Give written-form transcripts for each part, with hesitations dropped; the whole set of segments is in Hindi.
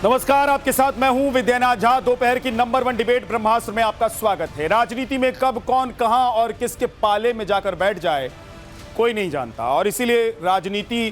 नमस्कार, आपके साथ मैं हूं विद्यानाथ झा। दोपहर की नंबर 1 डिबेट ब्रह्मास्त्र में आपका स्वागत है। राजनीति में कब कौन कहां और किसके पाले में जाकर बैठ जाए कोई नहीं जानता, और इसीलिए राजनीति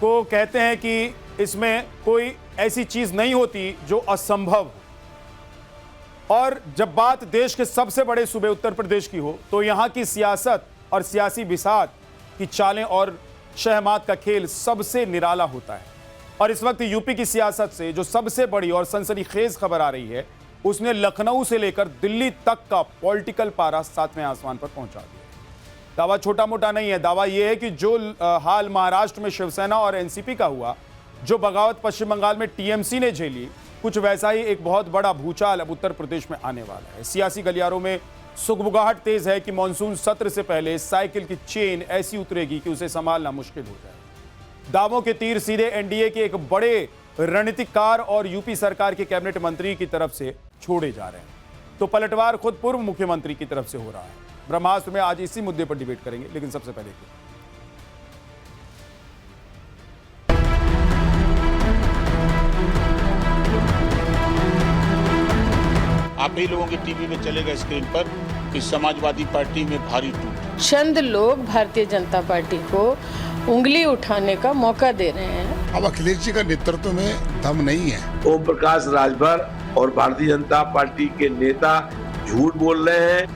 को कहते हैं कि इसमें कोई ऐसी चीज नहीं होती जो असंभव हो। और जब बात देश के सबसे बड़े सूबे उत्तर प्रदेश की हो तो यहां की सियासत और सियासी बिसात की चालें और शहमात का खेल सबसे निराला होता है। और इस वक्त यूपी की सियासत से जो सबसे बड़ी और सनसनीखेज खबर आ रही है, उसने लखनऊ से लेकर दिल्ली तक का पॉलिटिकल पारा सातवें आसमान पर पहुंचा दिया। दावा छोटा मोटा नहीं है, दावा यह है कि जो हाल महाराष्ट्र में शिवसेना और एनसीपी का हुआ, जो बगावत पश्चिम बंगाल में टीएमसी ने झेली, कुछ वैसा ही एक बहुत बड़ा भूचाल अब उत्तर प्रदेश में आने वाला है। सियासी गलियारों में सुगबुगाहट तेज है कि मानसून सत्र से पहले साइकिल की चेन ऐसी उतरेगी कि उसे संभालना मुश्किल हो जाए। दावों के तीर सीधे एनडीए के एक बड़े रणनीतिकार और यूपी सरकार के कैबिनेट मंत्री की तरफ से छोड़े जा रहे हैं, तो पलटवार खुद पूर्व मुख्यमंत्री की तरफ से हो रहा है। ब्रह्मास्त्र में आज इसी मुद्दे पर डिबेट करेंगे, लेकिन सबसे पहले आप ही लोगों के टीवी में चलेगा स्क्रीन पर कि समाजवादी पार्टी में भारी टूट। चंद लोग भारतीय जनता पार्टी को उंगली उठाने का मौका दे रहे हैं। अब अखिलेश जी का नेतृत्व में दम नहीं है। ओम प्रकाश राजभर और भारतीय जनता पार्टी के नेता झूठ बोल रहे हैं।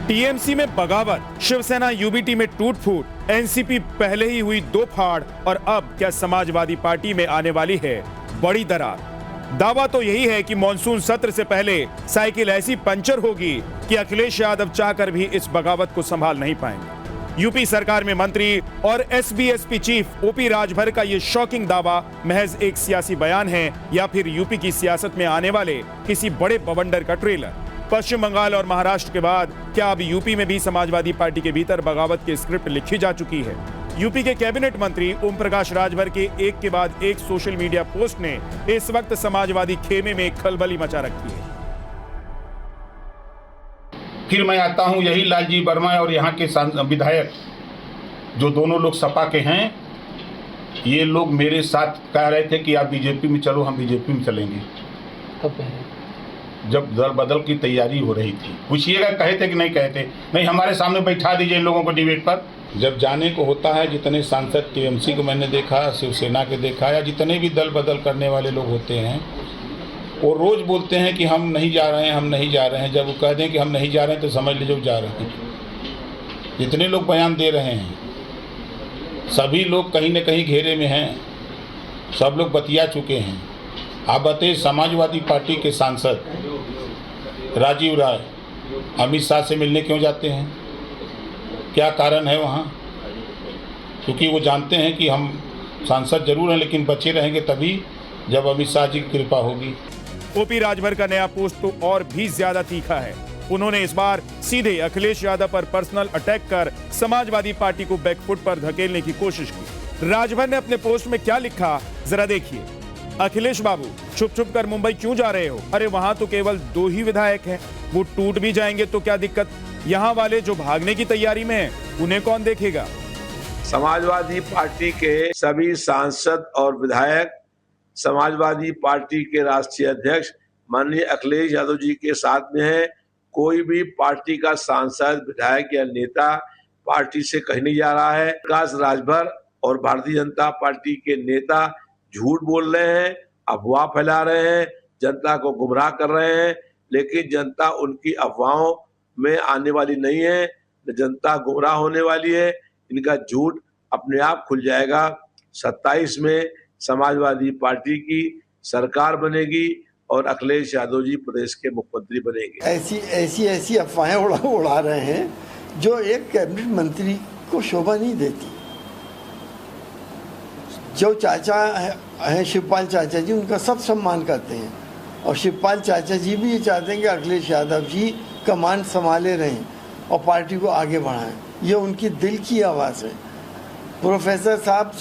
टीएमसी में बगावत, शिवसेना यूबीटी में टूट फूट, एनसीपी पहले ही हुई दो फाड़, और अब क्या समाजवादी पार्टी में आने वाली है बड़ी दरार। दावा तो यही है कि मानसून सत्र से पहले साइकिल ऐसी पंचर होगी कि अखिलेश यादव चाहकर भी इस बगावत को संभाल नहीं पाएंगे। यूपी सरकार में मंत्री और एसबीएसपी चीफ ओपी राजभर का यह शॉकिंग दावा महज एक सियासी बयान है या फिर यूपी की सियासत में आने वाले किसी बड़े बवंडर का ट्रेलर। पश्चिम बंगाल और महाराष्ट्र के बाद क्या अब यूपी में भी समाजवादी पार्टी के भीतर बगावत की स्क्रिप्ट लिखी जा चुकी है? यूपी के कैबिनेट मंत्री ओम प्रकाश राजभर के एक के बाद एक सोशल मीडिया पोस्ट ने इस वक्त समाजवादी खेमे में खलबली मचा रखी है। फिर मैं आता हूं यही लालजी वर्मा और यहाँ के विधायक, जो दोनों लोग सपा के हैं, ये लोग मेरे साथ कह रहे थे कि आप बीजेपी में चलो, हम बीजेपी में चलेंगे। जब दल बदल की तैयारी हो रही थी, पूछिएगा कहे थे कि नहीं कहे थे? नहीं, हमारे सामने बैठा दीजिए इन लोगों को डिबेट पर। जब जाने को होता है, जितने सांसद टीएमसी को मैंने देखा, शिवसेना के देखा, या जितने भी दल बदल करने वाले लोग होते हैं, वो रोज़ बोलते हैं कि हम नहीं जा रहे हैं, हम नहीं जा रहे हैं। जब वो कह दें कि हम नहीं जा रहे हैं तो समझ लीजिए जा रहे हैं। जितने लोग बयान दे रहे हैं, सभी लोग कहीं न कहीं घेरे में हैं, सब लोग बतिया चुके हैं। आप बताइए, समाजवादी पार्टी के सांसद राजीव राय अमित शाह से मिलने क्यों जाते हैं? क्या कारण है वहाँ? क्योंकि वो जानते हैं कि हम सांसद जरूर हैं, लेकिन बचे रहेंगे तभी जब अमित शाह जी की कृपा होगी। ओपी राजभर का नया पोस्ट तो और भी ज्यादा तीखा है। उन्होंने इस बार सीधे अखिलेश यादव पर पर्सनल अटैक कर समाजवादी पार्टी को बैकफुट पर धकेलने की कोशिश की। राजभर ने अपने पोस्ट में क्या लिखा, जरा देखिए। अखिलेश बाबू, छुप छुप कर मुंबई क्यों जा रहे हो? अरे वहां तो केवल 2 ही विधायक हैं, वो टूट भी जाएंगे तो क्या दिक्कत? यहाँ वाले जो भागने की तैयारी में हैं, उन्हें कौन देखेगा? समाजवादी पार्टी के सभी सांसद और विधायक समाजवादी पार्टी के राष्ट्रीय अध्यक्ष माननीय अखिलेश यादव जी के साथ में हैं। कोई भी पार्टी का सांसद, विधायक या नेता पार्टी से कहीं नहीं जा रहा है। प्रकाश राजभर और भारतीय जनता पार्टी के नेता झूठ बोल रहे हैं, अफवाह फैला रहे हैं, जनता को गुमराह कर रहे हैं, लेकिन जनता उनकी अफवाहों में आने वाली नहीं है। जनता गुमराह होने वाली है। इनका झूठ अपने आप खुल जाएगा। 27 में समाजवादी पार्टी की सरकार बनेगी और अखिलेश यादव जी प्रदेश के मुख्यमंत्री बनेंगे। ऐसी अफवाहें उड़ा रहे हैं जो एक कैबिनेट मंत्री को शोभा नहीं देती। जो चाचा है शिवपाल चाचा जी, उनका सब सम्मान करते हैं, और शिवपाल चाचा जी भी ये चाहते हैं कि अखिलेश यादव जी कमान संभाले रहें और पार्टी को आगे बढ़ाएं। ये उनकी दिल की आवाज़ है। प्रोफेसर साहब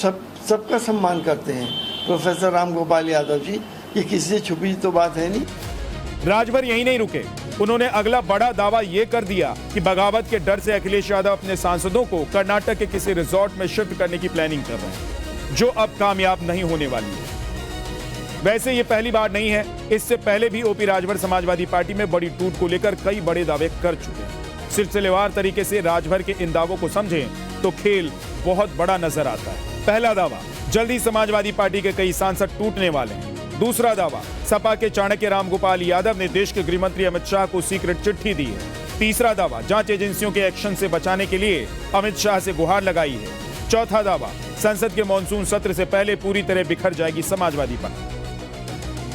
सबका सम्मान करते हैं। प्रोफेसर राम गोपाल यादव जी, ये किसी से छुपी तो बात है नहीं। राजभर यही नहीं रुके, उन्होंने अगला बड़ा दावा ये कर दिया कि बगावत के डर से अखिलेश यादव अपने सांसदों को कर्नाटक के किसी रिजॉर्ट में शिफ्ट करने की प्लानिंग कर रहे हैं। जो अब कामयाब नहीं होने वाली है। वैसे ये पहली बार नहीं है, इससे पहले भी ओपी राजभर समाजवादी पार्टी में बड़ी टूट को लेकर कई बड़े दावे कर चुके हैं। सिलसिलेवार तरीके से राजभर के इन दावों को समझें तो खेल बहुत बड़ा नजर आता है। पहला दावा, जल्दी समाजवादी पार्टी के कई सांसद टूटने वाले हैं। दूसरा दावा, सपा के चाणक्य रामगोपाल यादव ने देश के गृह मंत्री अमित शाह को सीक्रेट चिट्ठी दी है। तीसरा दावा, जांच एजेंसियों के एक्शन से बचाने के लिए अमित शाह से गुहार लगाई है। चौथा दावा, संसद के मानसून सत्र से पहले पूरी तरह बिखर जाएगी समाजवादी पार्टी।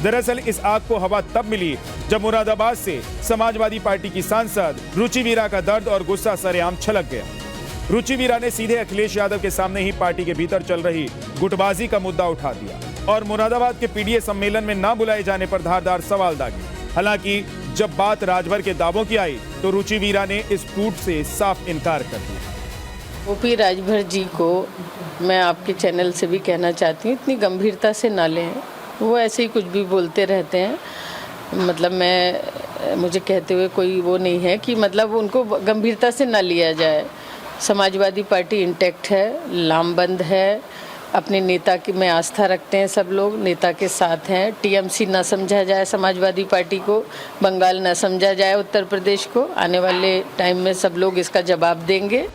दरअसल इस आग को हवा तब मिली जब मुरादाबाद से समाजवादी पार्टी की सांसद रुचि वीरा का दर्द और गुस्सा सरेआम छलक गया। रुचि वीरा ने सीधे अखिलेश यादव के सामने ही पार्टी के भीतर चल रही गुटबाजी का मुद्दा उठा दिया और मुरादाबाद के पीडीए सम्मेलन में न बुलाए जाने पर धारदार सवाल दागे। हालांकि जब बात राजभर के दावों की आई तो रुचि वीरा ने इस टूट से साफ इनकार कर दिया। ओपी राजभर जी को मैं आपके चैनल से भी कहना चाहती हूँ, इतनी गंभीरता से ना लें। वो ऐसे ही कुछ भी बोलते रहते हैं। मतलब मुझे कहते हुए कोई वो नहीं है कि मतलब उनको गंभीरता से ना लिया जाए। समाजवादी पार्टी इंटैक्ट है, लामबंद है, अपने नेता की में आस्था रखते हैं, सब लोग नेता के साथ हैं। टीएमसी ना समझा जाए समाजवादी पार्टी को, बंगाल ना समझा जाए उत्तर प्रदेश को। आने वाले टाइम में सब लोग इसका जवाब देंगे।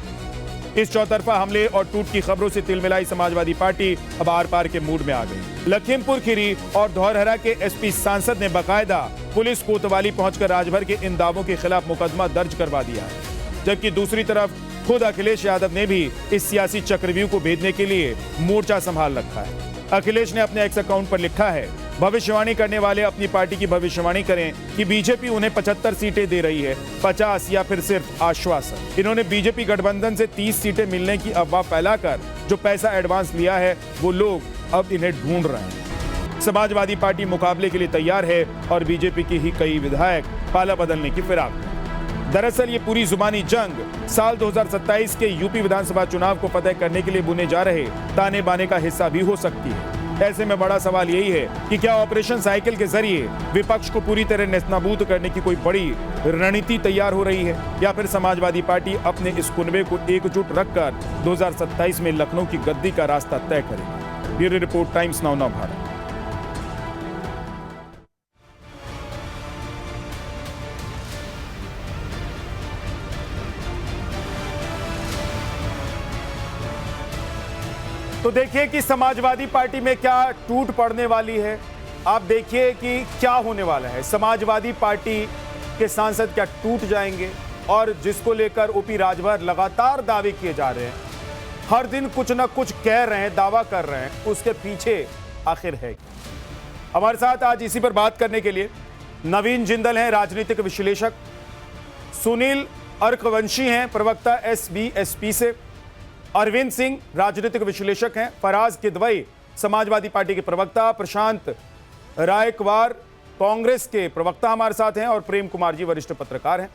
इस चौतरफा हमले और टूट की खबरों से तिलमिलाई समाजवादी पार्टी अब आर पार के मूड में आ गई। लखीमपुर खीरी और धौरहरा के एसपी सांसद ने बकायदा पुलिस कोतवाली पहुंचकर राजभर के इन दावों के खिलाफ मुकदमा दर्ज करवा दिया है। जबकि दूसरी तरफ खुद अखिलेश यादव ने भी इस सियासी चक्रव्यूह को भेदने के लिए मोर्चा संभाल रखा है। अखिलेश ने अपने एक्स अकाउंट पर लिखा है, भविष्यवाणी करने वाले अपनी पार्टी की भविष्यवाणी करें कि बीजेपी उन्हें 75 सीटें दे रही है, 50 या फिर सिर्फ आश्वासन। इन्होंने बीजेपी गठबंधन से 30 सीटें मिलने की अफवाह फैलाकर जो पैसा एडवांस लिया है वो लोग अब इन्हें ढूंढ रहे हैं। समाजवादी पार्टी मुकाबले के लिए तैयार है और बीजेपी के ही कई विधायक पाला बदलने की फिराक में। दरअसल ये पूरी जुबानी जंग साल 2027 के यूपी विधानसभा चुनाव को फतेह करने के लिए बुने जा रहे ताने बाने का हिस्सा भी हो सकती है। ऐसे में बड़ा सवाल यही है कि क्या ऑपरेशन साइकिल के जरिए विपक्ष को पूरी तरह नेस्तनाबूद करने की कोई बड़ी रणनीति तैयार हो रही है या फिर समाजवादी पार्टी अपने इस कुनबे को एकजुट रखकर 2027 में लखनऊ की गद्दी का रास्ता तय करेगी। Bureau report, times now Bharat. तो देखिए कि समाजवादी पार्टी में क्या टूट पड़ने वाली है। आप देखिए कि क्या होने वाला है। समाजवादी पार्टी के सांसद क्या टूट जाएंगे, और जिसको लेकर ओपी राजभर लगातार दावे किए जा रहे हैं, हर दिन कुछ ना कुछ कह रहे हैं, दावा कर रहे हैं, उसके पीछे आखिर है। हमारे साथ आज इसी पर बात करने के लिए नवीन जिंदल हैं, राजनीतिक विश्लेषक, सुनील अर्कवंशी हैं, प्रवक्ता SBSP से, अरविंद सिंह राजनीतिक विश्लेषक हैं, फराज किदवई समाजवादी पार्टी के प्रवक्ता, प्रशांत रायकवार कांग्रेस के प्रवक्ता हमारे साथ हैं, और प्रेम कुमार जी वरिष्ठ पत्रकार हैं।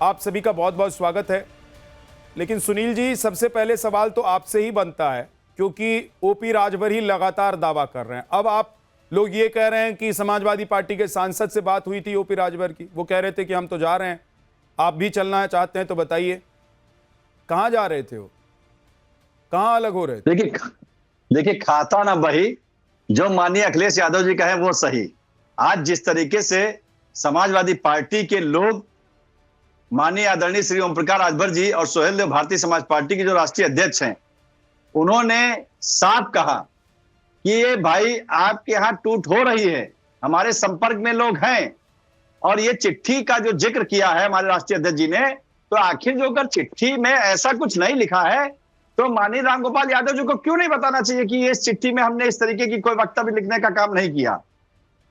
आप सभी का बहुत बहुत स्वागत है। लेकिन सुनील जी, सबसे पहले सवाल तो आपसे ही बनता है, क्योंकि ओपी राजभर ही लगातार दावा कर रहे हैं। अब आप लोग ये कह रहे हैं कि समाजवादी पार्टी के सांसद से बात हुई थी ओपी राजभर की, वो कह रहे थे कि हम तो जा रहे हैं, आप भी चलना चाहते हैं तो बताइए, कहाँ जा रहे थे वो, कहाँ अलग हो रहे थे? देखिए खाता ना बही, जो माननीय अखिलेश यादव जी कहे वो सही। आज जिस तरीके से समाजवादी पार्टी के लोग माननीय आदरणीय श्री ओम प्रकाश राजभर जी और सोहेल देव भारतीय समाज पार्टी के जो राष्ट्रीय अध्यक्ष हैं, उन्होंने साफ कहा कि ये भाई आपके यहाँ टूट हो रही है, हमारे संपर्क में लोग हैं, और ये चिट्ठी का जो जिक्र किया है हमारे राष्ट्रीय अध्यक्ष जी ने, तो आखिर जो अगर चिट्ठी में ऐसा कुछ नहीं लिखा है तो माननीय रामगोपाल यादव जी को क्यों नहीं बताना चाहिए कि इस चिट्ठी में हमने इस तरीके की कोई वक्तव्य लिखने का काम नहीं किया।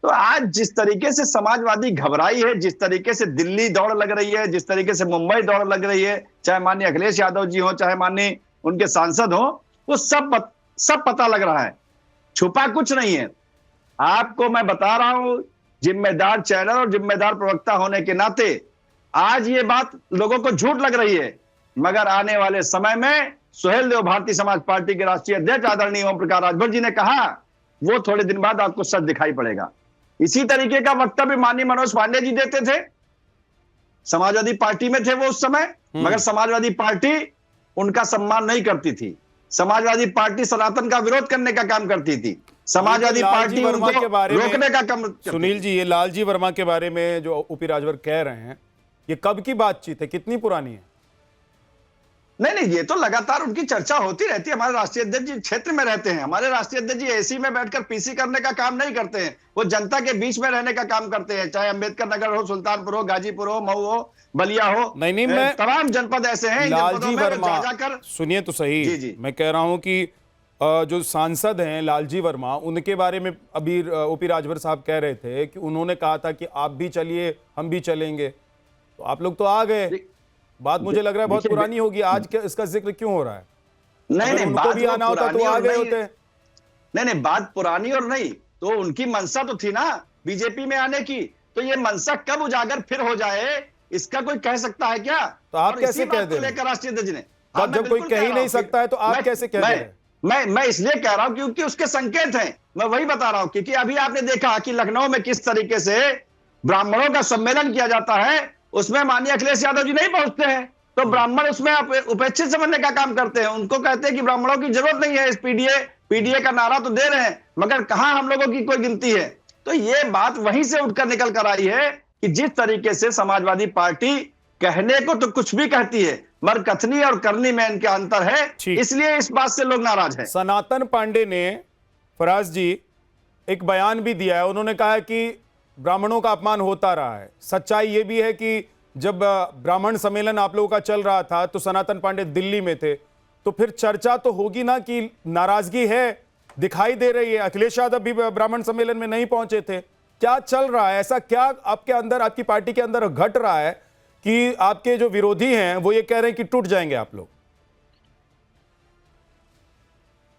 तो आज जिस तरीके से समाजवादी घबराई है, जिस तरीके से दिल्ली दौड़ लग रही है, जिस तरीके से मुंबई दौड़ लग रही है, चाहे माननीय अखिलेश यादव जी हो, चाहे माननीय उनके सांसद हो, वो सब पता लग रहा है, छुपा कुछ नहीं है। आपको मैं बता रहा हूं, जिम्मेदार चैनल और जिम्मेदार प्रवक्ता होने के नाते आज ये बात लोगों को झूठ लग रही है, मगर आने वाले समय में सोहेल देव भारतीय समाज पार्टी के राष्ट्रीय अध्यक्ष आदरणीय ओम प्रकाश राजभर जी ने कहा, वो थोड़े दिन बाद आपको सच दिखाई पड़ेगा। इसी तरीके का वक्तव्य माननीय मनोज पांडे जी देते थे, समाजवादी पार्टी में थे वो उस समय, मगर समाजवादी पार्टी उनका सम्मान नहीं करती थी। समाजवादी पार्टी सनातन का विरोध करने का काम करती थी, समाजवादी पार्टी वर्मा उनको के बारे में रोकने का काम सुनील जी, ये लालजी वर्मा के बारे में जो ओपी राजभर कह रहे हैं, ये कब की बातचीत है, कितनी पुरानी है? नहीं, ये तो लगातार उनकी चर्चा होती रहती है। हमारे राष्ट्रीय अध्यक्ष जी क्षेत्र में रहते हैं, हमारे राष्ट्रीय अध्यक्ष जी एसी में बैठकर पीसी करने का काम नहीं करते हैं, वो जनता के बीच में रहने का काम करते हैं, चाहे अंबेडकर नगर हो, सुल्तानपुर हो, गाजीपुर हो, मऊ हो, बलिया हो। नहीं, मैं तमाम जनपद ऐसे हैं, लालजी वर्मा, जाकर सुनिए तो सही। जी। मैं कह रहा हूं कि जो सांसद हैं लालजी वर्मा, उनके बारे में अभी ओपी राजभर साहब कह रहे थे कि उन्होंने कहा था कि आप भी चलिए हम भी चलेंगे, तो आप लोग तो आ गए। बात मुझे लग रहा है बहुत पुरानी होगी, आज इसका जिक्र क्यों हो रहा है? नहीं, उनको भी आना होता तो आ गए होते। नहीं, बात पुरानी और नहीं, तो उनकी मंशा तो थी ना बीजेपी में आने की, तो ये मंशा कब उजागर फिर हो जाए, इसका कोई कह सकता है क्या? तो आप कैसे कह दे रहे हैं? राष्ट्रीय अध्यक्ष ने जब कोई कह ही नहीं सकता है तो आप कैसे कह रहे हैं? मैं इसलिए कह रहा हूं क्योंकि उसके संकेत हैं, मैं वही बता रहा हूं। क्योंकि अभी आपने देखा कि लखनऊ में किस तरीके से ब्राह्मणों का सम्मेलन किया जाता है, उसमें माननीय अखिलेश यादव जी नहीं पहुंचते हैं, तो ब्राह्मण उसमें उपेक्षित समझने का काम करते हैं। उनको कहते हैं कि ब्राह्मणों की जरूरत नहीं है, इस पीडीए का नारा तो दे रहे हैं, मगर कहां हम लोगों की कोई गिनती है। तो ये बात वहीं से उठकर निकल कर आई है कि जिस तरीके से समाजवादी पार्टी कहने को तो कुछ भी कहती है, मगर कथनी और करनी में इनके अंतर है, इसलिए इस बात से लोग नाराज हैं। सनातन पांडे ने, फराज जी, एक बयान भी दिया है। उन्होंने कहा है कि ब्राह्मणों का अपमान होता रहा है। सच्चाई यह भी है कि जब ब्राह्मण सम्मेलन आप लोगों का चल रहा था तो सनातन पांडे दिल्ली में थे, तो फिर चर्चा तो होगी ना कि नाराजगी है, दिखाई दे रही है। अखिलेश यादव भी ब्राह्मण सम्मेलन में नहीं पहुंचे थे। क्या चल रहा है? ऐसा क्या आपके अंदर, आपकी पार्टी के अंदर घट रहा है कि आपके जो विरोधी हैं वो ये कह रहे हैं कि टूट जाएंगे आप लोग?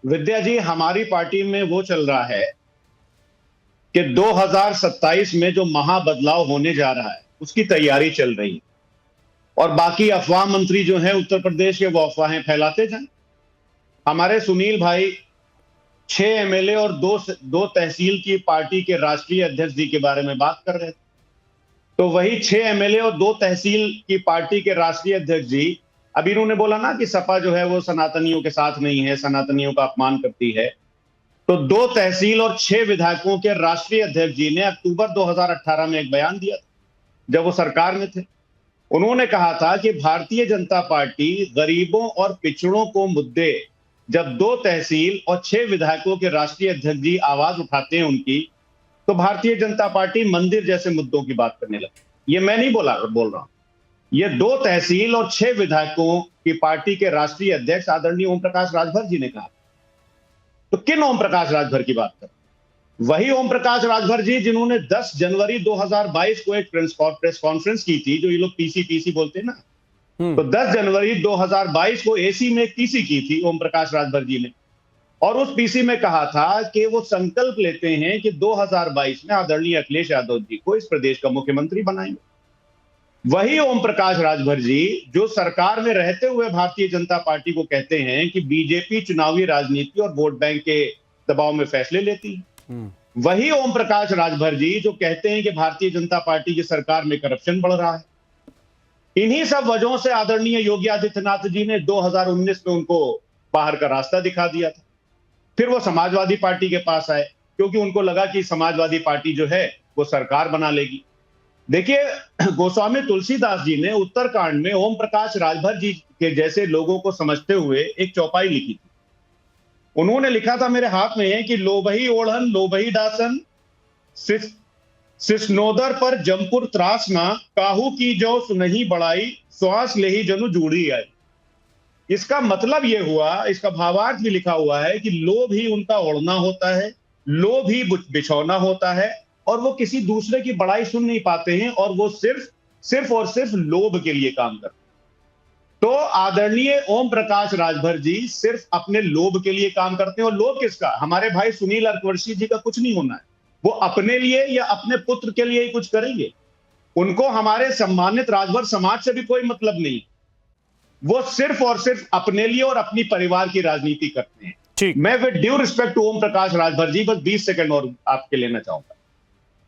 विद्या जी, हमारी पार्टी में वो चल रहा है कि 2027 में जो महाबदलाव होने जा रहा है उसकी तैयारी चल रही है, और बाकी अफवाह मंत्री जो हैं उत्तर प्रदेश के, वो अफवाहें फैलाते जाएं। हमारे सुनील भाई 6 एमएलए और दो तहसील की पार्टी के राष्ट्रीय अध्यक्ष जी के बारे में बात कर रहे थे, तो वही 6 एमएलए और 2 तहसील की पार्टी के राष्ट्रीय अध्यक्ष जी, अभी उन्होंने बोला ना कि सपा जो है वो सनातनियों के साथ नहीं है, सनातनियों का अपमान करती है, तो 2 तहसील और 6 विधायकों के राष्ट्रीय अध्यक्ष जी ने अक्टूबर 2018 में एक बयान दिया था, जब वो सरकार में थे। उन्होंने कहा था कि भारतीय जनता पार्टी गरीबों और पिछड़ों को मुद्दे जब 2 तहसील और 6 विधायकों के राष्ट्रीय अध्यक्ष जी आवाज उठाते हैं उनकी, तो भारतीय जनता पार्टी मंदिर जैसे मुद्दों की बात करने लगी। ये मैं नहीं बोल रहा हूं, ये 2 तहसील और 6 विधायकों की पार्टी के राष्ट्रीय अध्यक्ष आदरणीय ओम प्रकाश राजभर जी ने कहा। तो किन ओम प्रकाश राजभर की बात कर? वही ओम प्रकाश राजभर जी जिन्होंने 10 जनवरी 2022 को एक प्रेस कॉन्फ्रेंस की थी, जो ये लोग पीसी बोलते हैं ना, तो 10 जनवरी 2022 को एसी में एक पीसी की थी ओम प्रकाश राजभर जी ने, और उस पीसी में कहा था कि वो संकल्प लेते हैं कि 2022 में आदरणीय अखिलेश यादव जी को इस प्रदेश का मुख्यमंत्री बनाएंगे। वही ओम प्रकाश राजभर जी जो सरकार में रहते हुए भारतीय जनता पार्टी को कहते हैं कि बीजेपी चुनावी राजनीति और वोट बैंक के दबाव में फैसले लेती है। वही ओम प्रकाश राजभर जी जो कहते हैं कि भारतीय जनता पार्टी की सरकार में करप्शन बढ़ रहा है। इन्हीं सब वजहों से आदरणीय योगी आदित्यनाथ जी ने 2019 में उनको बाहर का रास्ता दिखा दिया था। फिर वो समाजवादी पार्टी के पास आए, क्योंकि उनको लगा कि समाजवादी पार्टी जो है वो सरकार बना लेगी। देखिए, गोस्वामी तुलसीदास जी ने उत्तरकांड में ओम प्रकाश राजभर जी के जैसे लोगों को समझते हुए एक चौपाई लिखी थी। उन्होंने लिखा था, मेरे हाथ में है, कि लोभही ओढ़न लोभही दासन, सिसनोदर पर जमपुर त्रासना, काहू की जो सुनही बड़ाई, श्वास लेही जनु जूड़ी आई। इसका मतलब यह हुआ, इसका भावार्थ भी लिखा हुआ है कि लोभ ही उनका ओढ़ना होता है, लोभ ही बिछौना होता है, और वो किसी दूसरे की बड़ाई सुन नहीं पाते हैं, और वो सिर्फ और सिर्फ लोभ के लिए काम करते हैं। तो आदरणीय ओम प्रकाश राजभर जी सिर्फ अपने लोभ के लिए काम करते हैं। और लोभ किसका? हमारे भाई सुनील अरकवर्षी जी का कुछ नहीं होना है, वो अपने लिए या अपने पुत्र के लिए ही कुछ करेंगे। उनको हमारे सम्मानित राजभर समाज से भी कोई मतलब नहीं, वो सिर्फ और सिर्फ अपने लिए और अपनी परिवार की राजनीति करते हैं। ठीक, मैं with due respect two Om Prakash Rajbhar ji बस 20 सेकंड और आपके लेना चाहूंगा।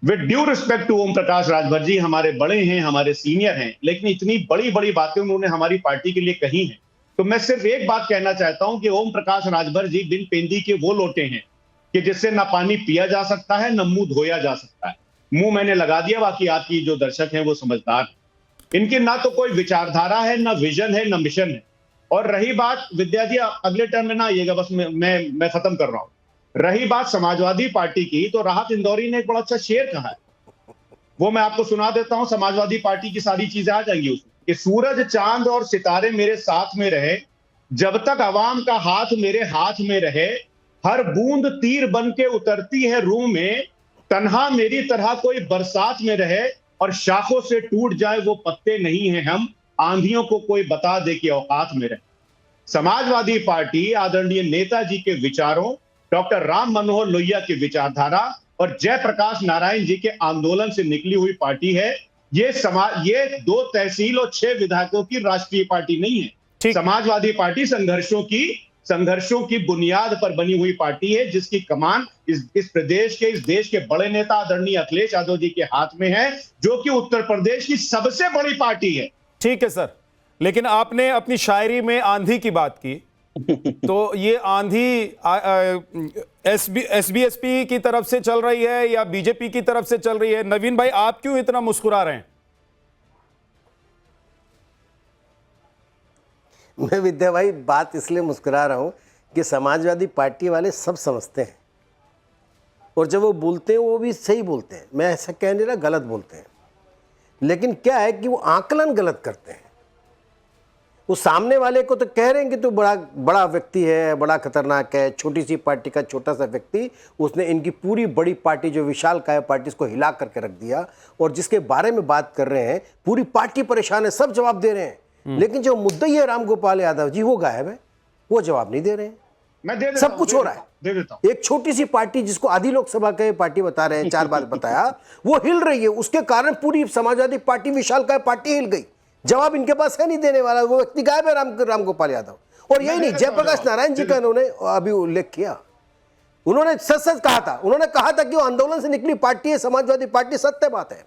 With due respect two Om Prakash Rajbhar ji हमारे बड़े हैं, हमारे सीनियर हैं, लेकिन इतनी बड़ी बड़ी बातें उन्होंने हमारी पार्टी के लिए कही हैं तो मैं सिर्फ एक बात कहना चाहता हूं कि ओम प्रकाश राजभर जी बिन पेंदी के वो लोटे हैं कि जिससे ना पानी पिया जा सकता है, ना मुंह धोया जा सकता है। मुंह मैंने लगा दिया, बाकी आपकी जो दर्शक हैं वो समझदार हैं। इनकी ना तो कोई विचारधारा है, ना विजन है, ना मिशन है। और रही बात, विद्या जी अगले टर्म में ना आइएगा, बस मैं खत्म कर रहा हूं। रही बात समाजवादी पार्टी की, तो राहत इंदौरी ने एक बड़ा अच्छा शेर कहा है, वो मैं आपको सुना देता हूं। समाजवादी पार्टी की सारी चीजें आ जाएंगी उसमें कि सूरज चांद और सितारे मेरे साथ में रहे, जब तक अवाम का हाथ मेरे हाथ में रहे, हर बूंद तीर बन के उतरती है रूह में, तन्हा मेरी तरह कोई बरसात में रहे, और शाखों से टूट जाए वो पत्ते नहीं हैं हम, आंधियों को कोई बता दे कि औकात में रहे। समाजवादी पार्टी आदरणीय नेताजी के विचारों, डॉक्टर राम मनोहर लोहिया की विचारधारा और जयप्रकाश नारायण जी के आंदोलन से निकली हुई पार्टी है। ये 2 तहसील और 6 विधायकों की राष्ट्रीय पार्टी नहीं है। समाजवादी पार्टी संघर्षों की बुनियाद पर बनी हुई पार्टी है, जिसकी कमान इस प्रदेश के, इस देश के बड़े नेता आदरणीय अखिलेश यादव जी के हाथ में है, जो कि उत्तर प्रदेश की सबसे बड़ी पार्टी है। ठीक है सर, लेकिन आपने अपनी शायरी में आंधी की बात की, तो ये आंधी एसबीएसपी की तरफ से चल रही है या बीजेपी की तरफ से चल रही है? नवीन भाई, आप क्यों इतना मुस्कुरा रहे हैं? मैं विद्या भाई बात इसलिए मुस्कुरा रहा हूं कि समाजवादी पार्टी वाले सब समझते हैं, और जब वो बोलते हैं वो भी सही बोलते हैं। मैं ऐसा कह नहीं रहा गलत बोलते हैं, लेकिन क्या है कि वो आकलन गलत करते हैं। वो सामने वाले को तो कह रहे हैं कि तू बड़ा व्यक्ति है, बड़ा खतरनाक है, छोटी सी पार्टी का छोटा सा व्यक्ति, उसने इनकी पूरी बड़ी पार्टी जो विशालकाय पार्टी इसको हिला करके रख दिया, और जिसके बारे में बात कर रहे हैं पूरी पार्टी परेशान है, सब जवाब दे रहे हैं, लेकिन जो मुद्दा है राम गोपाल यादव जी, वो गायब है, वो जवाब नहीं दे रहे हैं। मैं दे देता सब कुछ हो रहा है। दे देता हूं। एक छोटी सी पार्टी जिसको आधी लोकसभा के पार्टी बता रहे हैं, 4 बार बताया, वो हिल रही है, उसके कारण पूरी समाजवादी पार्टी विशालकाय पार्टी हिल गई। जवाब इनके पास है नहीं देने वाला, वो व्यक्ति गायब है राम गोपाल यादव। और यही नहीं, जयप्रकाश नारायण जी का उन्होंने अभी उल्लेख किया, उन्होंने सच कहा था, उन्होंने कहा था कि वो आंदोलन से निकली पार्टी है समाजवादी पार्टी। सत्य बात है,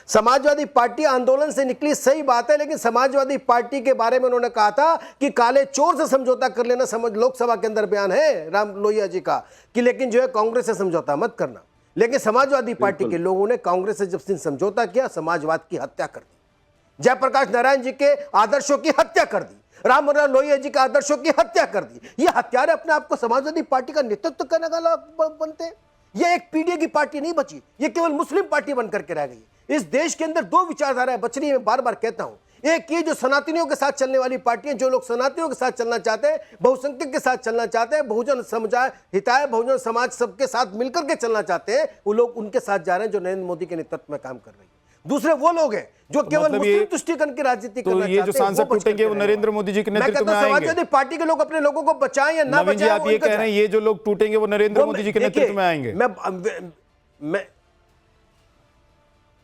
समाजवादी पार्टी आंदोलन से निकली, सही बात है, लेकिन समाजवादी पार्टी के बारे में उन्होंने कहा था कि काले चोर से समझौता कर लेना। समझ, लोकसभा के अंदर बयान है राम लोहिया जी का कि लेकिन जो है कांग्रेस से समझौता मत करना। लेकिन समाजवादी पार्टी के लोगों ने कांग्रेस से जब समझौता किया, समाजवाद की हत्या कर दी, जयप्रकाश नारायण जी के आदर्शों की हत्या कर दी, राम मनोहर लोहिया जी के आदर्शों की हत्या कर दी। ये हत्यारे अपने आप को समाजवादी पार्टी का नेतृत्व करने वाला बनते हैं। ये एक पीडीए की पार्टी नहीं बची, ये केवल मुस्लिम पार्टी बनकर के रह गई। इस देश के अंदर 2 विचारधाराएं बच रही है, मैं बार बार कहता हूं। एक ये जो सनातनियों के साथ चलने वाली पार्टियां, जो लोग सनातनियों के साथ चलना चाहते हैं, बहुसंख्यक के साथ चलना चाहते हैं, बहुजन समुदाय हिताय बहुजन समाज सबके साथ मिलकर के चलना चाहते हैं, वो लोग उनके साथ जा रहे हैं जो नरेंद्र मोदी के नेतृत्व में काम कर रही है। दूसरे वो लोग हैं जो केवल मुस्लिम तुष्टीकरण की राजनीति करना चाहते हैं। ये जो सांसद टूटेंगे वो नरेंद्र मोदी जी के नेतृत्व में आएंगे। समाजवादी पार्टी के लोग अपने लोगों को बचाएं या ना बचाएं, आप ये कह रहे हैं ये जो लोग टूटेंगे वो नरेंद्र मोदी जी के नेतृत्व में आएंगे?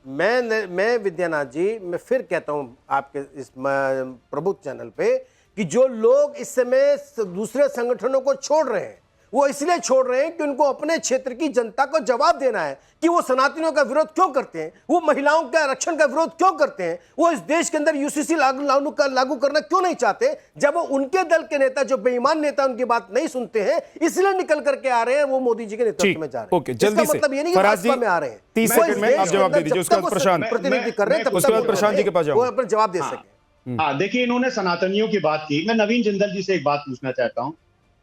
मैं विद्यानाथ जी, मैं फिर कहता हूं आपके इस प्रबुद्ध चैनल पे कि जो लोग इस समय दूसरे संगठनों को छोड़ रहे हैं, वो इसलिए छोड़ रहे हैं कि उनको अपने क्षेत्र की जनता को जवाब देना है कि वो सनातनियों का विरोध क्यों करते हैं, वो महिलाओं के आरक्षण का विरोध क्यों करते हैं, वो इस देश के अंदर यूसीसी लागू करना क्यों नहीं चाहते। जब वो उनके दल के नेता, जो बेईमान नेता, उनकी बात नहीं सुनते हैं, इसलिए निकल करके आ रहे हैं, वो मोदी जी के नेतृत्व में जा रहे हैं। ओके, जल्दी से मतलब ये नहीं कि भाजपा में आ रहे हैं। 30 सेकंड में आप जवाब दे दीजिए, उसके बाद प्रशांत प्रतिनिधि कर रहे हैं, उसके बाद प्रशांत जी के पास जाओ, वो अपना जवाब दे सके। हाँ, देखिए, इन्होंने सनातनियों की बात की। मैं नवीन जिंदल जी से एक बात पूछना चाहता हूं,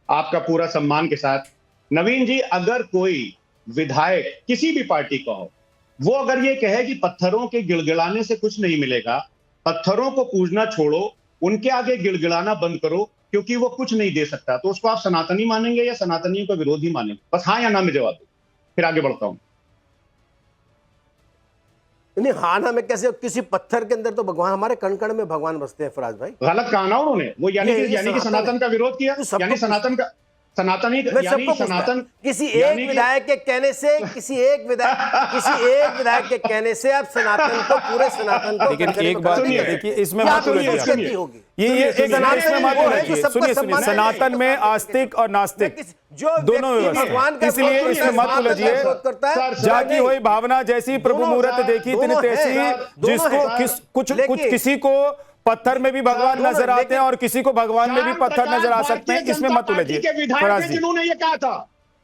आपका पूरा सम्मान के साथ। नवीन जी, अगर कोई विधायक किसी भी पार्टी का हो, वो अगर ये कहे कि पत्थरों के गिड़गिड़ाने से कुछ नहीं मिलेगा, पत्थरों को पूजना छोड़ो, उनके आगे गिड़गिड़ाना बंद करो क्योंकि वो कुछ नहीं दे सकता, तो उसको आप सनातनी मानेंगे या सनातनियों का विरोधी मानेंगे? बस हाँ या ना में जवाब दो, फिर आगे बढ़ता हूं। नहीं, हाँ ना में कैसे? किसी पत्थर के अंदर तो भगवान, हमारे कण कण में भगवान बसते हैं फराज भाई। गलत कहा ना उन्होंने, वो यानी कि सनातन का विरोध किया, यानी सनातन का सनातनी, यानी सनातन किसी एक विधायक के कहने से, किसी एक विधायक के कहने से आप सनातन को, पूरे सनातन को। लेकिन एक बात देखिए, इसमें मत उलझिए, ये इसमें मत उलझिए। सुनिए, सनातन में आस्तिक और नास्तिक दोनों व्यवस्था, इसलिए इसमें मत उलझिए। जाकी हुई भावना जैसी प्रभु मूरत देखी तिन तैसी, जिसको किसी को पत्थर में भी भगवान नजर आते हैं और किसी को भगवान में भी पत्थर नजर आ सकते हैं, इसमें मत उलझिए फराज जी। जिन्होंने ये कहा था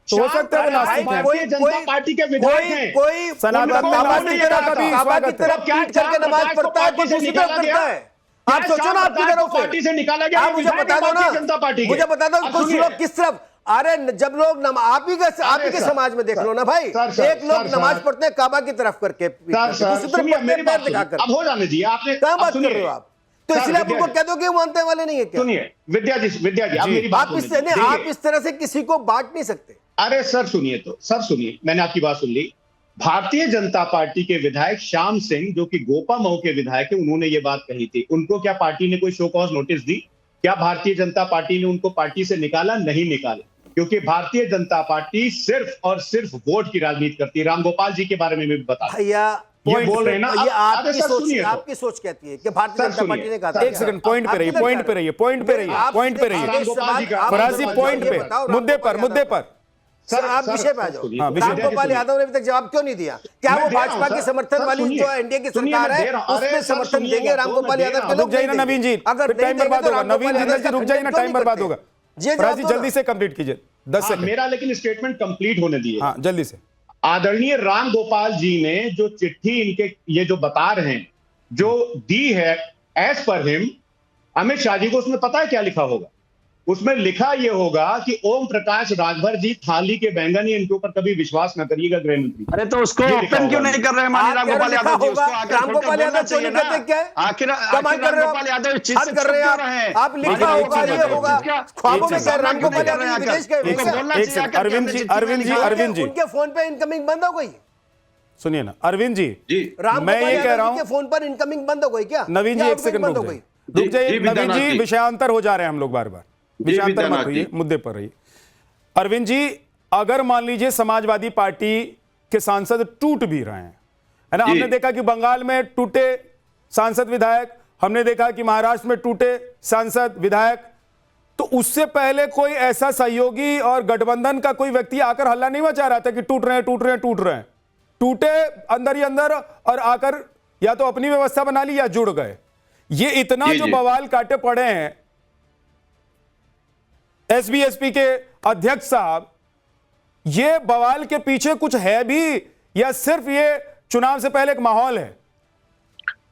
तो हो सकता है वो नास्तिक हैं। भारतीय जनता पार्टी के विधायक हैं। कोई सनातन में नास्तिक का कभी स्वागत है। क्या करके नमाज पढ़ता है, कोई दूसरी तरफ करता है। आप सोचो ना, आपकी तरफ पार्टी से निकाला गया, आप मुझे बता दो ना, जनता पार्टी मुझे बता दो कुछ लोग किस तरफ। अरे जब लोग आप ही के समाज में देख लो ना भाई, एक लोग नमाज पढ़ते हैं काबा की तरफ करके, दूसरी तरफ पैर दिखाकर। अब हो जाने दीजिए, आपने क्या बात कर रहे हो आप? तो इसलिए आप उनको कह दो कि वो मानने वाले नहीं है क्या? सुनिए विद्या जी आप मेरी बात सुनिए। आप इस तरह से किसी को बांट नहीं सकते। अरे सर सुनिए, मैंने आपकी बात सुन ली। भारतीय जनता पार्टी के विधायक श्याम सिंह, जो कि गोपा मऊ के विधायक है, उन्होंने ये बात कही थी। उनको क्या पार्टी ने कोई शो कॉज नोटिस दी? क्या भारतीय जनता पार्टी ने उनको पार्टी से निकाला? नहीं निकाला, क्योंकि भारतीय जनता पार्टी सिर्फ और सिर्फ वोट की राजनीति करती है। रामगोपाल जी के बारे में भी बता भैया ये बोल रहे हैं ना, ये आपकी सोच कहती है कि भारतीय जनता पार्टी ने कहा। एक सेकंड, पॉइंट पे रहिए फराज जी, पॉइंट पे, मुद्दे पर सर आप विषय पे आ जाओ। रामगोपाल यादव ने अभी तक जवाब क्यों नहीं दिया? क्या वो भाजपा की समर्थन वाली जो एनडीए की सरकार है उसमें समर्थन देंगे रामगोपाल यादव के लोग? रुक जाइए ना नवीन जी, अगर टाइम बर्बाद होगा। नवीन जी रुक जाइए ना, टाइम बर्बाद होगा। फराज जी जल्दी से कंप्लीट कीजिए, 10 सेकंड। मेरा लेकिन स्टेटमेंट कंप्लीट होने दिए। हाँ जल्दी से। आदरणीय रामगोपाल जी ने जो चिट्ठी इनके ये जो बता रहे हैं, जो दी है as per him, Amit Shah ji को उसमें पता है क्या लिखा होगा? उसमें लिखा यह होगा कि ओम प्रकाश राजभर जी थाली के बैंगन, इनके ऊपर कभी विश्वास न करिएगा गृह मंत्री। अरे तो उसको ओपन क्यों नहीं कर रहे हैं माननीय रामगोपाल यादव जी? उसको आकर रामगोपाल यादव क्यों नहीं कहते? क्या आखिर रामगोपाल यादव चीज कर रहे हैं आप? लिखा होगा, ये होगा ख्वाबों में। क्या रामगोपाल यादव विदेश गए? अरविंद जी उनके फोन पे इनकमिंग बंद हो गई। सुनिए ना अरविंद जी, मैं ये कह रहा हूँ फोन पर इनकमिंग बंद हो गई क्या? नवीन जी एक सेकंड रुक जाइए। नवीन जी विषयांतर हो जा रहे हैं हम लोग, बार बार विषयांतर मत होइए, मुद्दे पर रहिए। अरविंद जी, अगर मान लीजिए समाजवादी पार्टी के सांसद टूट भी रहे हैं, है ना, हमने देखा कि बंगाल में टूटे सांसद विधायक, हमने देखा कि महाराष्ट्र में टूटे सांसद विधायक, तो उससे पहले कोई ऐसा सहयोगी और गठबंधन का कोई व्यक्ति आकर हल्ला नहीं मचा रहा था कि टूट रहे हैं? टूटे अंदर ही अंदर और आकर या तो अपनी व्यवस्था बना ली या जुड़ गए। ये इतना जो बवाल काटे पड़े हैं, एसबीएसपी के अध्यक्ष साहब, ये बवाल के पीछे कुछ है भी या सिर्फ ये चुनाव से पहले एक माहौल है?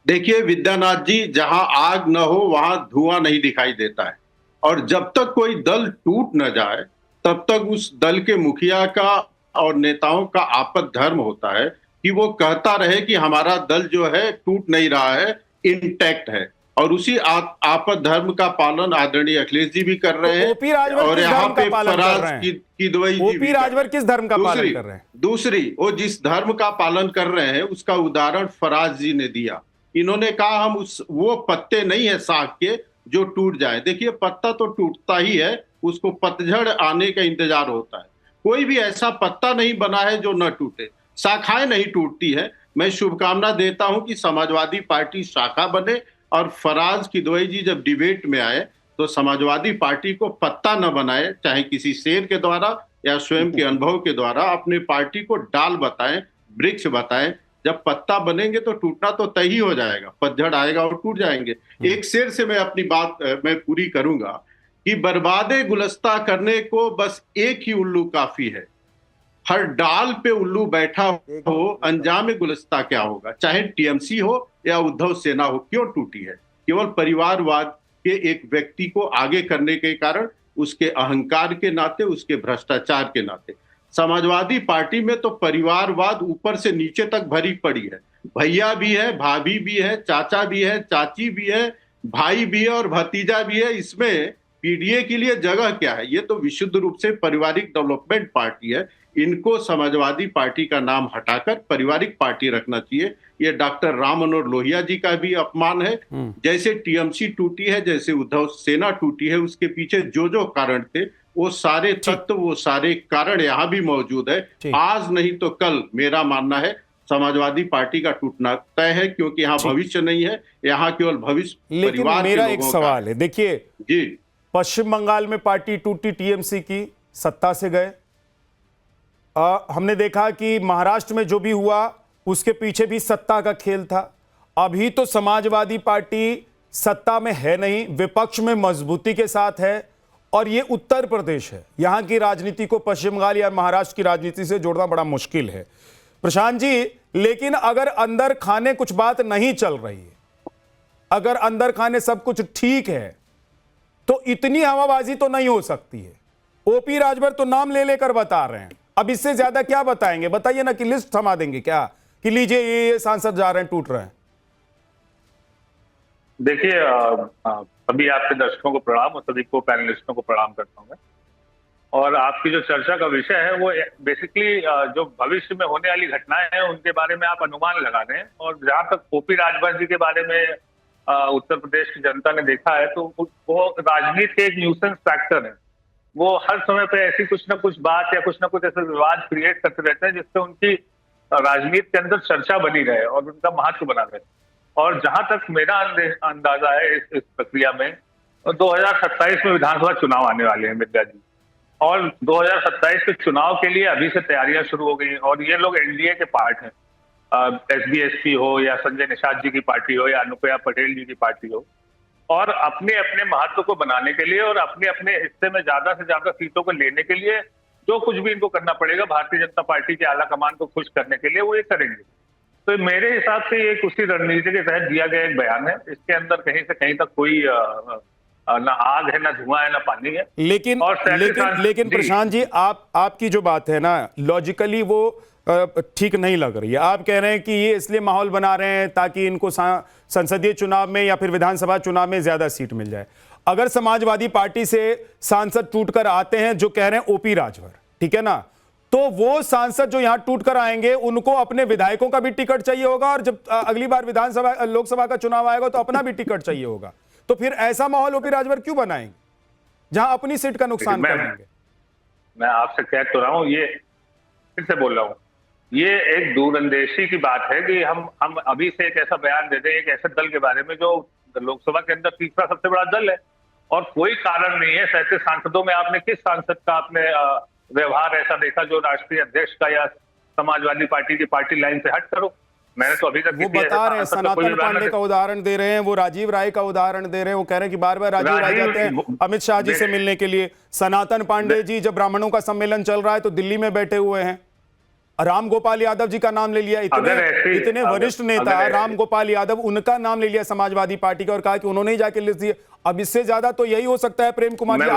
देखिए विद्यानाथ जी, जहां आग न हो वहां धुआं नहीं दिखाई देता है, और जब तक कोई दल टूट न जाए तब तक उस दल के मुखिया का और नेताओं का आपद धर्म होता है कि वो कहता रहे कि हमारा दल जो है टूट नहीं रहा है, इंटैक्ट है। और उसी आपद धर्म का पालन आदरणीय अखिलेश जी भी कर रहे हैं, और यहाँ पे फराज किदवई जी ओपी राजभर किस धर्म का पालन कर रहे हैं? दूसरी वो जिस धर्म का पालन कर रहे हैं उसका उदाहरण फराज जी ने दिया। इन्होंने कहा हम वो पत्ते नहीं है साग के जो टूट जाए। देखिए पत्ता तो टूटता ही है, उसको पतझड़ आने का इंतजार होता है। कोई भी ऐसा पत्ता नहीं बना है जो न टूटे, शाखाएं नहीं टूटती है। मैं शुभकामना देता हूं कि समाजवादी पार्टी शाखा बने, और फराज किदवई जी जब डिबेट में आए तो समाजवादी पार्टी को पत्ता न बनाए, चाहे किसी शेर के द्वारा या स्वयं के अनुभव के द्वारा, अपने पार्टी को डाल बताएं, वृक्ष बताएं। जब पत्ता बनेंगे तो टूटना तो तय ही हो जाएगा, पतझड़ आएगा और टूट जाएंगे। एक शेर से मैं अपनी बात मैं पूरी करूंगा कि बर्बादे गुलस्ता करने को बस एक ही उल्लू काफी है, हर डाल पे उल्लू बैठा हो, अंजाम गुलस्ता क्या होगा। चाहे टीएमसी हो या उद्धव सेना हो, क्यों टूटी है? केवल परिवारवाद के एक व्यक्ति को आगे करने के कारण, उसके अहंकार के नाते, उसके भ्रष्टाचार के नाते। समाजवादी पार्टी में तो परिवारवाद ऊपर से नीचे तक भरी पड़ी है। भैया भी है, भाभी भी है, चाचा भी है, चाची भी है, भाई भी है और भतीजा भी है। इसमें पीडीए के लिए जगह क्या है? ये तो विशुद्ध रूप से पारिवारिक डेवलपमेंट पार्टी है। इनको समाजवादी पार्टी का नाम हटाकर पारिवारिक पार्टी रखना चाहिए। ये डॉक्टर राम मनोहर लोहिया जी का भी अपमान है। जैसे टीएमसी टूटी है, जैसे उद्धव सेना टूटी है, उसके पीछे जो जो कारण थे, वो सारे तत्व, वो सारे कारण यहाँ भी मौजूद है। आज नहीं तो कल मेरा मानना है समाजवादी पार्टी का टूटना तय है, क्योंकि यहाँ भविष्य नहीं है, यहाँ केवल भविष्य परिवार के लोगों का। मेरा एक सवाल है, देखिए जी, पश्चिम बंगाल में पार्टी टूटी, टीएमसी की, सत्ता से गए। हमने देखा कि महाराष्ट्र में जो भी हुआ उसके पीछे भी सत्ता का खेल था। अभी तो समाजवादी पार्टी सत्ता में है नहीं, विपक्ष में मजबूती के साथ है, और ये उत्तर प्रदेश है। यहां की राजनीति को पश्चिम बंगाल या महाराष्ट्र की राजनीति से जोड़ना बड़ा मुश्किल है प्रशांत जी। लेकिन अगर अंदर खाने कुछ बात नहीं चल रही है, अगर अंदर खाने सब कुछ ठीक है, तो इतनी हवाबाजी तो नहीं हो सकती है। ओपी राजभर तो नाम ले लेकर बता रहे हैं, अब इससे ज्यादा क्या बताएंगे? बताइए ना, कि लिस्ट थमा देंगे क्या कि लीजिए ये सांसद जा रहे हैं, टूट रहे हैं? देखिए, अभी आपके दर्शकों को प्रणाम और सभी को पैनलिस्टों को प्रणाम करता हूं मैं। और आपकी जो चर्चा का विषय है वो बेसिकली जो भविष्य में होने वाली घटनाएं हैं उनके बारे में आप अनुमान लगा रहे हैं। और जहां तक ओपी राजभर जी के बारे में उत्तर प्रदेश की जनता ने देखा है, तो वो राजनीति के एक न्यूसेंस फैक्टर है। वो हर समय पे ऐसी कुछ ना कुछ बात या कुछ ना कुछ ऐसे विवाद क्रिएट करते रहते हैं जिससे उनकी राजनीति के अंदर चर्चा बनी रहे और उनका महत्व बना रहे। और जहां तक मेरा अंदाजा है इस प्रक्रिया में, 2027 में विधानसभा चुनाव आने वाले हैं विद्या जी, और 2027 के चुनाव के लिए अभी से तैयारियां शुरू हो गई हैं। और ये लोग एनडीए के पार्ट हैं, एसबीएसपी हो या संजय निषाद जी की पार्टी हो या अनुप्रिया पटेल जी की पार्टी हो, और अपने अपने महत्व को बनाने के लिए और अपने अपने हिस्से में ज्यादा से ज्यादा सीटों को लेने के लिए जो कुछ भी इनको करना पड़ेगा भारतीय जनता पार्टी के आला कमान को खुश करने के लिए, वो ये करेंगे। तो मेरे हिसाब से ये उसी रणनीति के तहत दिया गया एक बयान है। इसके अंदर कहीं से कहीं तक कोई ना आग है, ना धुआं है, ना पानी है। लेकिन प्रशांत जी, आपकी जो बात है ना, लॉजिकली वो ठीक नहीं लग रही है। आप कह रहे हैं कि ये इसलिए माहौल बना रहे हैं ताकि इनको संसदीय चुनाव में या फिर विधानसभा चुनाव में ज्यादा सीट मिल जाए। अगर समाजवादी पार्टी से सांसद टूटकर आते हैं, जो कह रहे हैं ओपी राजभर, ठीक है ना, तो वो सांसद जो यहां टूटकर आएंगे उनको अपने विधायकों का भी टिकट चाहिए होगा, और जब अगली बार विधानसभा लोकसभा का चुनाव आएगा तो अपना भी टिकट चाहिए होगा। तो फिर ऐसा माहौल ओपी राजभर क्यों बनाएंगे जहां अपनी सीट का नुकसान करेंगे? मैं आपसे कह तो रहा हूं, ये फिर से बोल रहा हूं, ये एक दूरंदेशी की बात है कि हम अभी से एक ऐसा बयान दे दें एक ऐसे दल के बारे में जो लोकसभा के अंदर तीसरा सबसे बड़ा दल है, और कोई कारण नहीं है। 37 सांसदों में आपने किस सांसद का आपने व्यवहार ऐसा देखा जो राष्ट्रीय अध्यक्ष का या समाजवादी पार्टी की पार्टी लाइन से हट करो? मैंने तो अभी तक वो बता रहे हैं, सनातन पांडे का उदाहरण दे रहे हैं, वो राजीव राय का उदाहरण दे रहे हैं। वो कह रहे हैं कि बार बार राजीव राय जाते हैं अमित शाह जी से मिलने के लिए। सनातन पांडे जी जब ब्राह्मणों का सम्मेलन चल रहा है तो दिल्ली में बैठे हुए हैं। राम गोपाल यादव जी का नाम ले लिया, इतने वरिष्ठ नेता राम गोपाल यादव, उनका नाम ले लिया समाजवादी पार्टी का और कहा कि उन्होंने ही जाके लिस्ट दी। अब इससे ज्यादा तो यही हो सकता है प्रेम कुमार जी,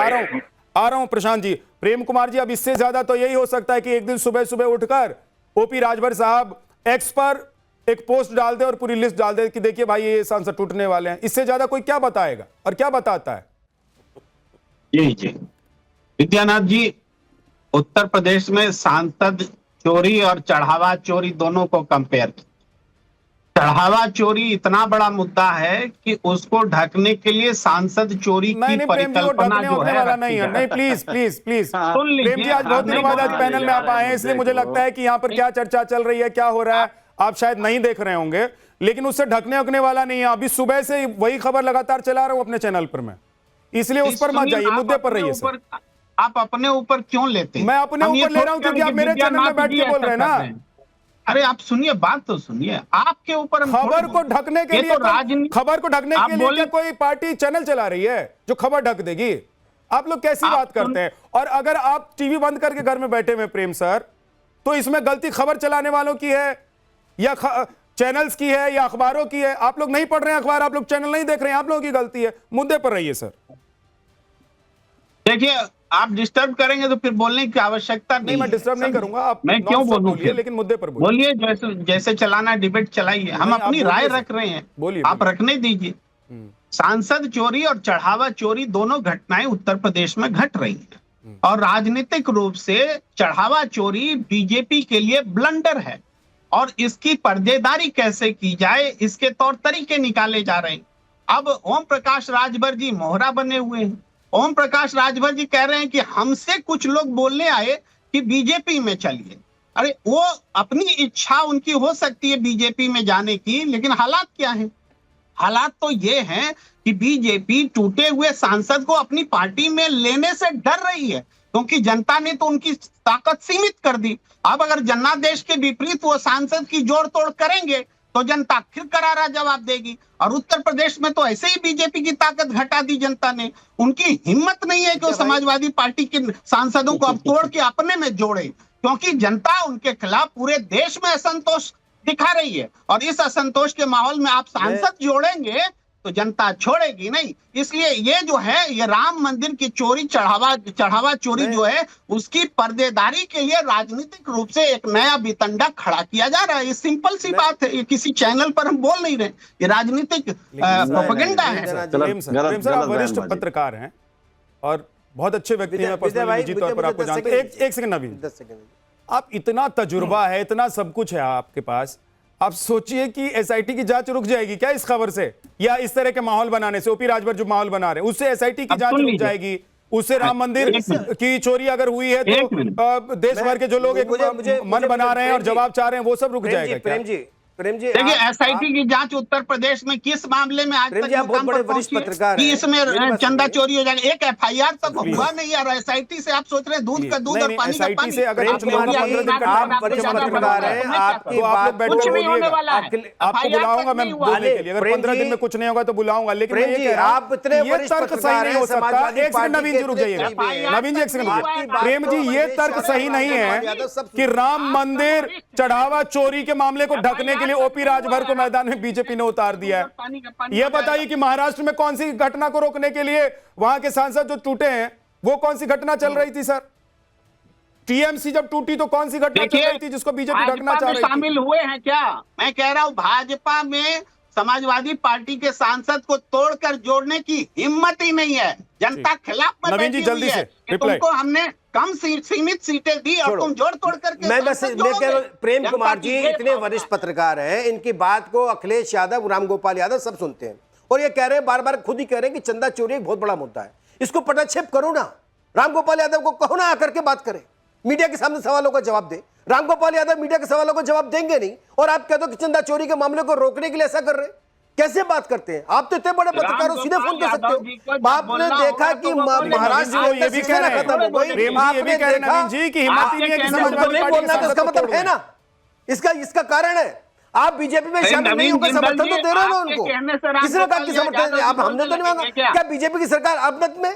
आ रहा हूं प्रशांत जी, प्रेम कुमार जी, अब इससे ज्यादा तो यही हो सकता है कि एक दिन सुबह सुबह उठकर ओपी राजभर साहब एक्स पर एक पोस्ट डाल दे और पूरी लिस्ट डाल दे कि देखिए भाई ये सांसद टूटने वाले हैं। इससे ज्यादा कोई क्या बताएगा और क्या बताता है? जी विद्यानाथ जी, उत्तर प्रदेश में सांसद चोरी और चढ़ावा चोरी दोनों को कंपेयर किया। चढ़ावा चोरी इतना बड़ा मुद्दा है कि उसको ढकने के लिए सांसद चोरी की परिकल्पना जो है नहीं, प्लीज प्रेम जी, आज बहुत दिनों बाद आज पैनल में आप आए हैं, इसलिए मुझे लगता है कि यहाँ पर क्या चर्चा चल रही है, क्या हो रहा है, आप शायद नहीं देख रहे होंगे, लेकिन उससे ढकने उकने वाला नहीं है। अभी सुबह से वही खबर लगातार चला रहा हूं अपने चैनल पर मैं, इसलिए उस पर मत जाइए, मुद्दे पर रहिए सर। आप अपने ऊपर क्यों लेते हैं? मैं अपने ऊपर ले रहा हूं क्योंकि आप मेरे चैनल में बैठ के बोल रहे हैं ना। अरे आप सुनिए, बात तो सुनिए। आपके ऊपर खबर को ढकने के लिए कोई पार्टी चैनल चला रही है जो खबर ढक देगी? आप लोग कैसी बात करते हैं? और अगर आप टीवी बंद करके घर में बैठे हुए प्रेम सर, तो इसमें गलती खबर चलाने वालों की है या चैनल्स की है या अखबारों की है? आप लोग नहीं पढ़ रहे हैं अखबार, आप लोग चैनल नहीं देख रहे हैं, आप लोगों की गलती है। मुद्दे पर रहिए सर। देखिए, आप डिस्टर्ब करेंगे तो फिर बोलने की आवश्यकता नहीं। मैं डिस्टर्ब नहीं करूंगा, आप मैं क्यों बोलूं? लेकिन मुद्दे पर बोलिए, जैसे चलाना डिबेट चलाइए। हम अपनी राय रख रहे हैं, बोलिए, आप रखने दीजिए। सांसद चोरी और चढ़ावा चोरी दोनों घटनाएं उत्तर प्रदेश में घट रही हैं, और राजनीतिक रूप से चढ़ावा चोरी बीजेपी के लिए ब्लंडर है, और इसकी पर्देदारी कैसे की जाए इसके तौर तरीके निकाले जा रहे हैं। अब ओम प्रकाश राजभर जी मोहरा बने हुए हैं। ओम प्रकाश राजभर जी कह रहे हैं कि हमसे कुछ लोग बोलने आए कि बीजेपी में चलिए। अरे वो अपनी इच्छा उनकी हो सकती है बीजेपी में जाने की, लेकिन हालात क्या हैं? हालात तो ये हैं कि बीजेपी टूटे हुए सांसद को अपनी पार्टी में लेने से डर रही है, क्योंकि जनता ने तो उनकी ताकत सीमित कर दी। अब अगर जनादेश के विपरीत वो सांसद की जोड़ तोड़ करेंगे तो जनता फिर करारा जवाब देगी। और उत्तर प्रदेश में तो ऐसे ही बीजेपी की ताकत घटा दी जनता ने। उनकी हिम्मत नहीं है कि वो समाजवादी पार्टी के सांसदों को अब तोड़ के अपने में जोड़े, क्योंकि जनता उनके खिलाफ पूरे देश में असंतोष दिखा रही है। और इस असंतोष के माहौल में आप सांसद जोड़ेंगे तो जनता छोड़ेगी नहीं। इसलिए ये जो है, ये राम मंदिर की चोरी, चढ़ावा चोरी जो है, उसकी पर्देदारी के लिए राजनीतिक रूप से एक नया बितंडा खड़ा किया जा रहा है। ये सिंपल सी बात है, ये किसी चैनल पर हम बोल नहीं रहे, ये राजनीतिक प्रोपेगेंडा है। सर, आप वरिष्ठ पत्रकार हैं और बहुत अच्छे व्यक्ति हैं, पर्सनली निजी तौर पर आपको जानते हैं। एक सेकंड नवीन, 10 सेकंड। आप इतना तजुर्बा है, इतना सब कुछ है आपके पास, आप सोचिए कि एसआईटी की जांच रुक जाएगी क्या इस खबर से, या इस तरह के माहौल बनाने से, ओपी राजभर जो माहौल बना रहे हैं उससे एसआईटी की जांच रुक जाएगी, उससे राम मंदिर की चोरी अगर हुई है तो देश भर के जो लोग एक मन बना रहे हैं और जवाब चाह रहे हैं वो सब रुक जाएगा क्या? प्रेम जी, देखिए, एसआईटी की जांच उत्तर प्रदेश में किस मामले में आज तक बहुत बड़े वरिष्ठ पत्रकार कि इसमें चंदा चोरी हो जाएगा? एक एफआईआर तक हुआ नहीं यार। एसआईटी से आप सोच रहे हैं दूध का दूध और पानी का पानी। से अगर आप वरिष्ठ पत्रकार हैं, आपकी बात कुछ नहीं होने वाला है। आपको बुलाऊंगा मैं बोलने के लिए, अगर 15 दिन में कुछ नहीं होगा तो बुलाऊंगा। लेकिन मैं ये कह रहा हूं, आप इतने ये तर्क सही नहीं हो सकता। एक सेकंड नवीन जी रुक जाइएगा, नवीन जी एक सेकंड। प्रेम जी, ये तर्क सही नहीं है कि राम मंदिर चढ़ावा चोरी के मामले को ढकने के लिए ओपी राजभर को मैदान में बीजेपी ने उतार दिया है। यह बताइए कि महाराष्ट्र में कौन सी घटना को रोकने के लिए वहां के सांसद जो टूटे हैं, वो कौन सी घटना चल रही थी सर? टीएमसी जब टूटी तो कौन सी घटना चल रही थी जिसको बीजेपी ढकना चाह रही थी? शामिल हुए हैं क्या? मैं कह रहा हूं, भाजपा में समाजवादी पार्टी के सांसद को तोड़कर जोड़ने की हिम्मत ही नहीं है। जनता खिलाफ में नवीन जी जल्दी से तुमको हमने कम सीमित सीटें दी और तुम जोड़ तोड़ करके। मैं कह रहा हूं, प्रेम कुमार जी इतने वरिष्ठ पत्रकार हैं, इनकी बात को अखिलेश यादव, रामगोपाल यादव सब सुनते हैं और ये कह रहे हैं, बार बार खुद ही कह रहे हैं कि चंदा चोरी एक बहुत बड़ा मुद्दा है, इसको पटाक्षेप करो ना। रामगोपाल यादव को कहो ना आकर के बात करे, मीडिया के सामने सवालों का जवाब दे। रामगोपाल यादव मीडिया के सवालों का जवाब देंगे नहीं और आप कहते हो कि चंदा चोरी के मामले को रोकने के लिए ऐसा कर रहे हैं। कैसे बात करते हैं आप? तो इतने बड़े पत्रकार हो, सीधे फोन कर सकते हो। आपने देखा कि महाराष्ट्र में ये भी कह रहे हैं, खत्म हो गई, आपने देखा जी की हिम्मत ही नहीं है कि समाजवादी पार्टी का इसका मतलब है ना, इसका कारण है आप बीजेपी में शामिल नहीं होकर समर्थन तो दे रहे हो उनको। किसने कहा कि समर्थन? आप हमने तो नहीं मांगा। क्या बीजेपी की सरकार आपमत में?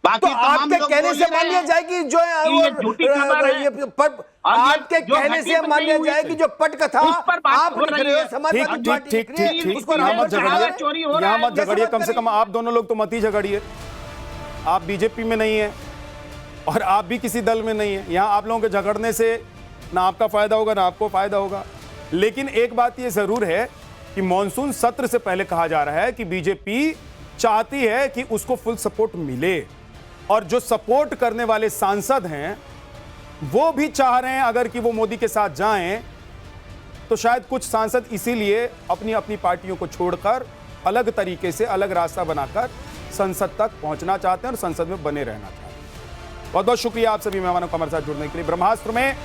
तो आपके कहने से मान लिया जाएगी जो आपके कहने से मान लिया जाएगी जो पटकथा आप लिख रहे हो, समाजवादी पार्टी लिख रही है, उसको यहाँ मत झगड़िए, कम से कम आप दोनों लोग तो मत ही झगड़िए। आप बीजेपी में नहीं है और आप भी किसी दल में नहीं है। यहाँ आप लोगों के झगड़ने से ना आपका फायदा होगा ना आपको फायदा होगा। लेकिन एक बात ये जरूर है कि मॉनसून सत्र से पहले कहा जा रहा है कि बीजेपी चाहती है कि उसको फुल सपोर्ट मिले और जो सपोर्ट करने वाले सांसद हैं वो भी चाह रहे हैं अगर कि वो मोदी के साथ जाएं तो शायद कुछ सांसद इसीलिए अपनी अपनी पार्टियों को छोड़कर अलग तरीके से अलग रास्ता बनाकर संसद तक पहुंचना चाहते हैं और संसद में बने रहना चाहते हैं। बहुत बहुत शुक्रिया आप सभी मेहमानों को हमारे साथ जुड़ने के लिए। ब्रह्मास्त्र में